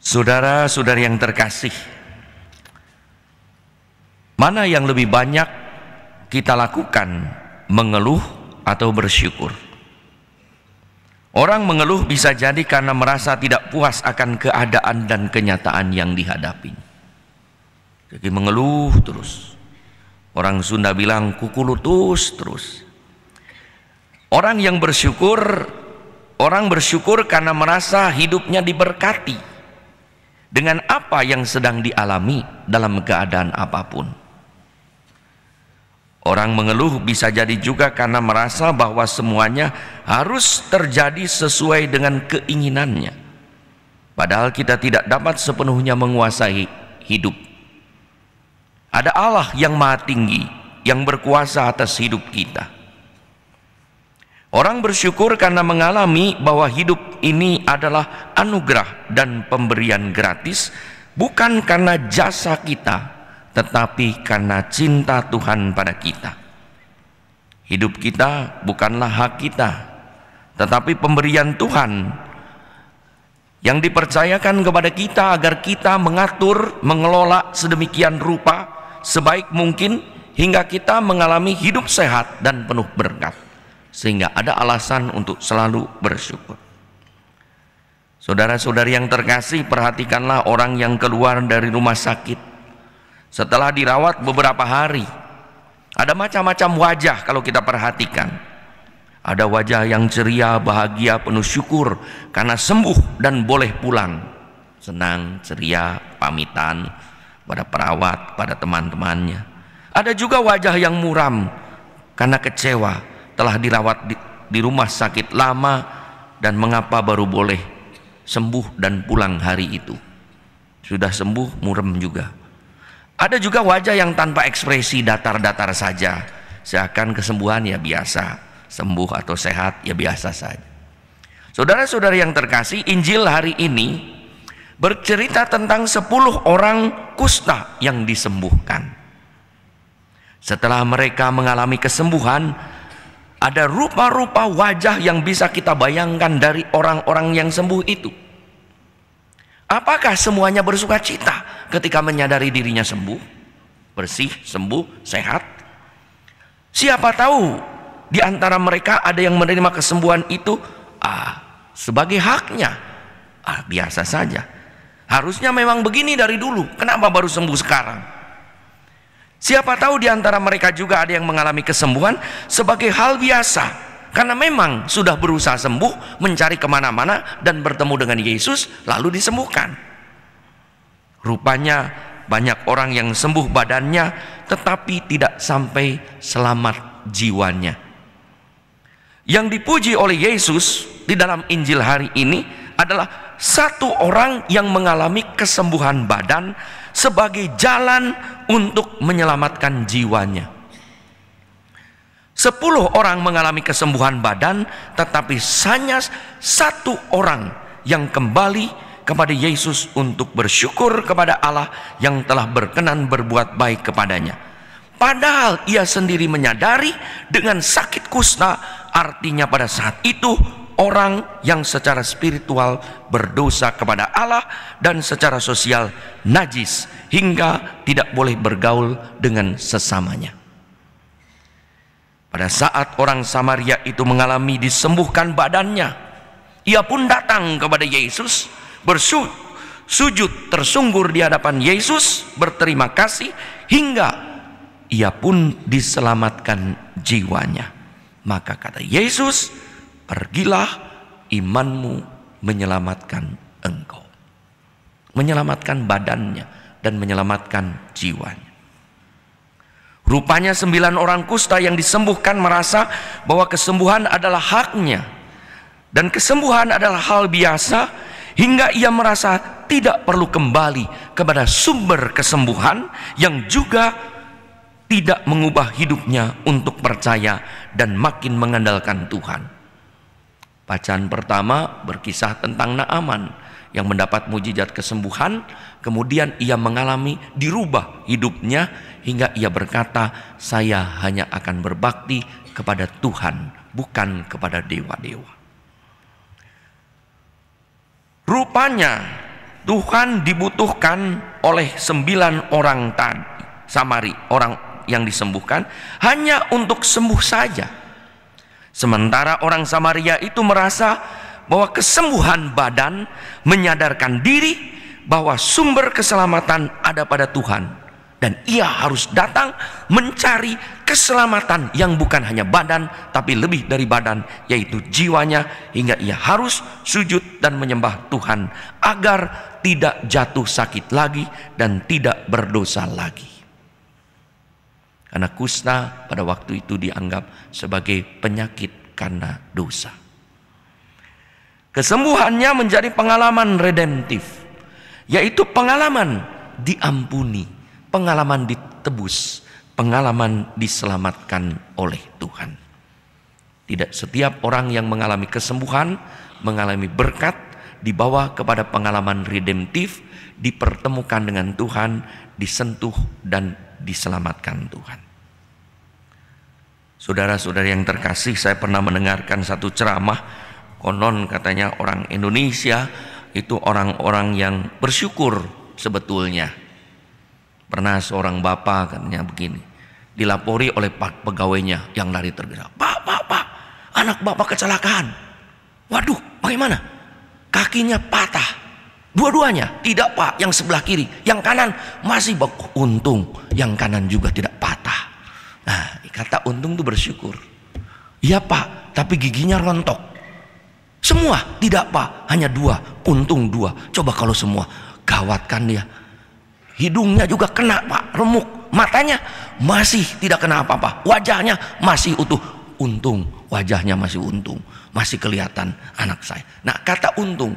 Saudara-saudari yang terkasih, mana yang lebih banyak kita lakukan, mengeluh atau bersyukur? Orang mengeluh bisa jadi karena merasa tidak puas akan keadaan dan kenyataan yang dihadapi. Jadi mengeluh terus. Orang Sunda bilang kukulutus terus. Orang bersyukur karena merasa hidupnya diberkati dengan apa yang sedang dialami dalam keadaan apapun. Orang mengeluh bisa jadi juga karena merasa bahwa semuanya harus terjadi sesuai dengan keinginannya, padahal kita tidak dapat sepenuhnya menguasai hidup. Ada Allah yang Maha Tinggi yang berkuasa atas hidup kita. Orang bersyukur karena mengalami bahwa hidup ini adalah anugerah dan pemberian gratis, bukan karena jasa kita, tetapi karena cinta Tuhan pada kita. Hidup kita bukanlah hak kita, tetapi pemberian Tuhan yang dipercayakan kepada kita agar kita mengatur, mengelola sedemikian rupa sebaik mungkin hingga kita mengalami hidup sehat dan penuh berkat, sehingga ada alasan untuk selalu bersyukur. Saudara-saudari yang terkasih, perhatikanlah orang yang keluar dari rumah sakit setelah dirawat beberapa hari. Ada macam-macam wajah kalau kita perhatikan. Ada wajah yang ceria, bahagia, penuh syukur karena sembuh dan boleh pulang. Senang, ceria, pamitan pada perawat, pada teman-temannya. Ada juga wajah yang muram karena kecewa telah dirawat di rumah sakit lama dan mengapa baru boleh sembuh dan pulang hari itu. Sudah sembuh, muram juga. Ada juga wajah yang tanpa ekspresi, datar-datar saja, seakan kesembuhan ya biasa, sembuh atau sehat ya biasa saja. Saudara-saudari yang terkasih, Injil hari ini bercerita tentang 10 orang kusta yang disembuhkan. Setelah mereka mengalami kesembuhan, ada rupa-rupa wajah yang bisa kita bayangkan dari orang-orang yang sembuh itu. Apakah semuanya bersuka cita ketika menyadari dirinya sembuh, bersih, sembuh, sehat? Siapa tahu di antara mereka ada yang menerima kesembuhan itu sebagai haknya. Biasa saja. Harusnya memang begini dari dulu, kenapa baru sembuh sekarang? Siapa tahu di antara mereka juga ada yang mengalami kesembuhan sebagai hal biasa, karena memang sudah berusaha sembuh, mencari kemana-mana dan bertemu dengan Yesus lalu disembuhkan. Rupanya banyak orang yang sembuh badannya tetapi tidak sampai selamat jiwanya. Yang dipuji oleh Yesus di dalam Injil hari ini adalah satu orang yang mengalami kesembuhan badan sebagai jalan untuk menyelamatkan jiwanya. 10 orang mengalami kesembuhan badan, tetapi hanya satu orang yang kembali kepada Yesus untuk bersyukur kepada Allah yang telah berkenan berbuat baik kepadanya. Padahal ia sendiri menyadari dengan sakit kusta, artinya pada saat itu orang yang secara spiritual berdosa kepada Allah dan secara sosial najis hingga tidak boleh bergaul dengan sesamanya. Pada saat orang Samaria itu mengalami disembuhkan badannya, ia pun datang kepada Yesus, bersujud tersunggur di hadapan Yesus, berterima kasih hingga ia pun diselamatkan jiwanya. Maka kata Yesus, pergilah, imanmu menyelamatkan engkau. Menyelamatkan badannya dan menyelamatkan jiwanya. Rupanya 9 orang kusta yang disembuhkan merasa bahwa kesembuhan adalah haknya dan kesembuhan adalah hal biasa, hingga ia merasa tidak perlu kembali kepada sumber kesembuhan yang juga tidak mengubah hidupnya untuk percaya dan makin mengandalkan Tuhan. Bacaan pertama berkisah tentang Naaman yang mendapat mujizat kesembuhan, kemudian ia mengalami dirubah hidupnya hingga ia berkata, saya hanya akan berbakti kepada Tuhan, bukan kepada dewa-dewa. Rupanya Tuhan dibutuhkan oleh 9 orang tadi, orang yang disembuhkan hanya untuk sembuh saja. Sementara orang Samaria itu merasa bahwa kesembuhan badan menyadarkan diri bahwa sumber keselamatan ada pada Tuhan. Dan ia harus datang mencari keselamatan yang bukan hanya badan, tapi lebih dari badan, yaitu jiwanya, hingga ia harus sujud dan menyembah Tuhan agar tidak jatuh sakit lagi dan tidak berdosa lagi. Karena kusta pada waktu itu dianggap sebagai penyakit karena dosa. Kesembuhannya menjadi pengalaman redemptif, yaitu pengalaman diampuni, pengalaman ditebus, pengalaman diselamatkan oleh Tuhan. Tidak setiap orang yang mengalami kesembuhan, mengalami berkat, dibawa kepada pengalaman redemptif, dipertemukan dengan Tuhan, disentuh dan diselamatkan Tuhan. Saudara-saudara yang terkasih, saya pernah mendengarkan satu ceramah, konon katanya orang Indonesia itu orang-orang yang bersyukur sebetulnya. Pernah seorang bapak katanya begini, dilapori oleh pegawainya yang lari tergesa. Pak, anak bapak kecelakaan. Waduh, bagaimana? Kakinya patah. Dua-duanya. Tidak pak, yang sebelah kiri. Yang kanan masih bagus. Untung yang kanan juga tidak patah. Nah, kata untung itu bersyukur. Iya pak, tapi giginya rontok. Semua tidak pak, hanya 2. Untung 2. Coba kalau semua, gawat kan dia. Hidungnya juga kena pak, remuk. Matanya masih tidak kena apa-apa. Wajahnya masih utuh. Untung wajahnya masih untung, masih kelihatan anak saya. Nah, kata untung,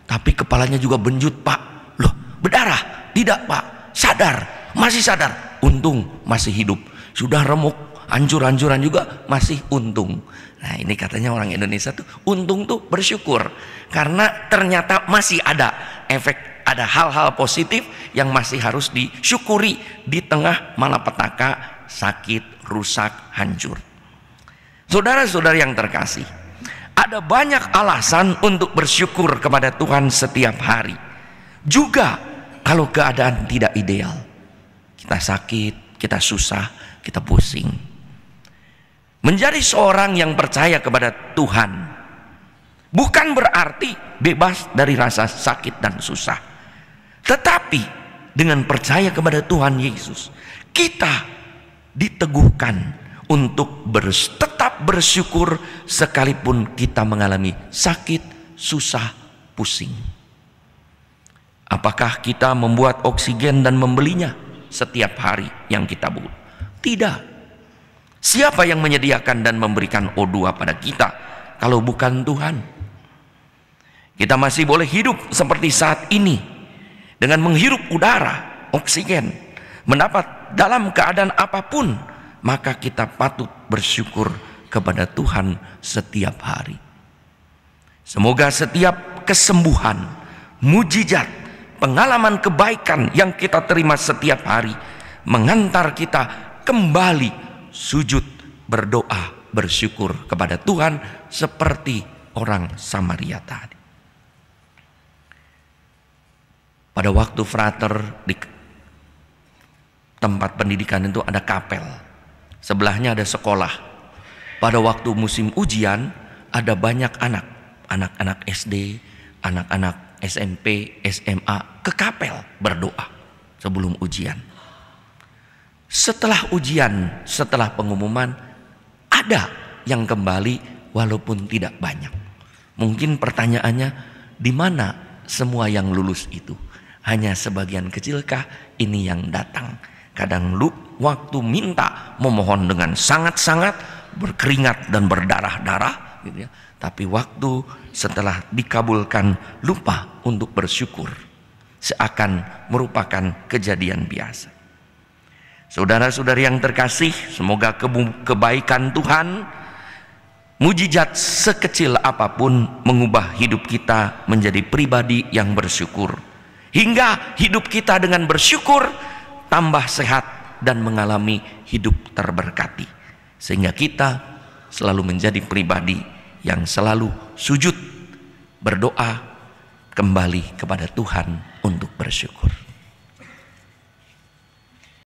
tapi kepalanya juga benjut pak. Loh, berdarah? Tidak pak, sadar, masih sadar. Untung masih hidup. Sudah remuk, hancur-hancuran juga masih untung. Nah, ini katanya orang Indonesia tuh untung tuh bersyukur, karena ternyata masih ada efek, ada hal-hal positif yang masih harus disyukuri di tengah malapetaka, sakit, rusak, hancur. Saudara-saudara yang terkasih, ada banyak alasan untuk bersyukur kepada Tuhan setiap hari. Juga kalau keadaan tidak ideal, kita sakit, kita susah, kita pusing. Menjadi seorang yang percaya kepada Tuhan bukan berarti bebas dari rasa sakit dan susah. Tetapi dengan percaya kepada Tuhan Yesus, kita diteguhkan untuk tetap bersyukur sekalipun kita mengalami sakit, susah, pusing. Apakah kita membuat oksigen dan membelinya setiap hari yang kita butuh? Tidak. Siapa yang menyediakan dan memberikan O2 pada kita kalau bukan Tuhan? Kita masih boleh hidup seperti saat ini dengan menghirup udara, oksigen, mendapat dalam keadaan apapun, maka kita patut bersyukur kepada Tuhan setiap hari. Semoga setiap kesembuhan, mujizat, pengalaman kebaikan yang kita terima setiap hari mengantar kita kembali sujud, berdoa, bersyukur kepada Tuhan seperti orang Samaria tadi. Pada waktu frater di tempat pendidikan itu ada kapel, sebelahnya ada sekolah. Pada waktu musim ujian ada banyak anak-anak SD, anak-anak SMP, SMA ke kapel berdoa sebelum ujian. Setelah ujian, setelah pengumuman, ada yang kembali walaupun tidak banyak. Mungkin pertanyaannya, di mana semua yang lulus itu? Hanya sebagian kecilkah ini yang datang? Kadang waktu minta memohon dengan sangat-sangat berkeringat dan berdarah-darah gitu ya. Tapi waktu setelah dikabulkan lupa untuk bersyukur, seakan merupakan kejadian biasa. Saudara-saudari yang terkasih, semoga kebaikan Tuhan, mujizat sekecil apapun mengubah hidup kita menjadi pribadi yang bersyukur, hingga hidup kita dengan bersyukur tambah sehat dan mengalami hidup terberkati, sehingga kita selalu menjadi pribadi yang selalu sujud, berdoa, kembali kepada Tuhan untuk bersyukur.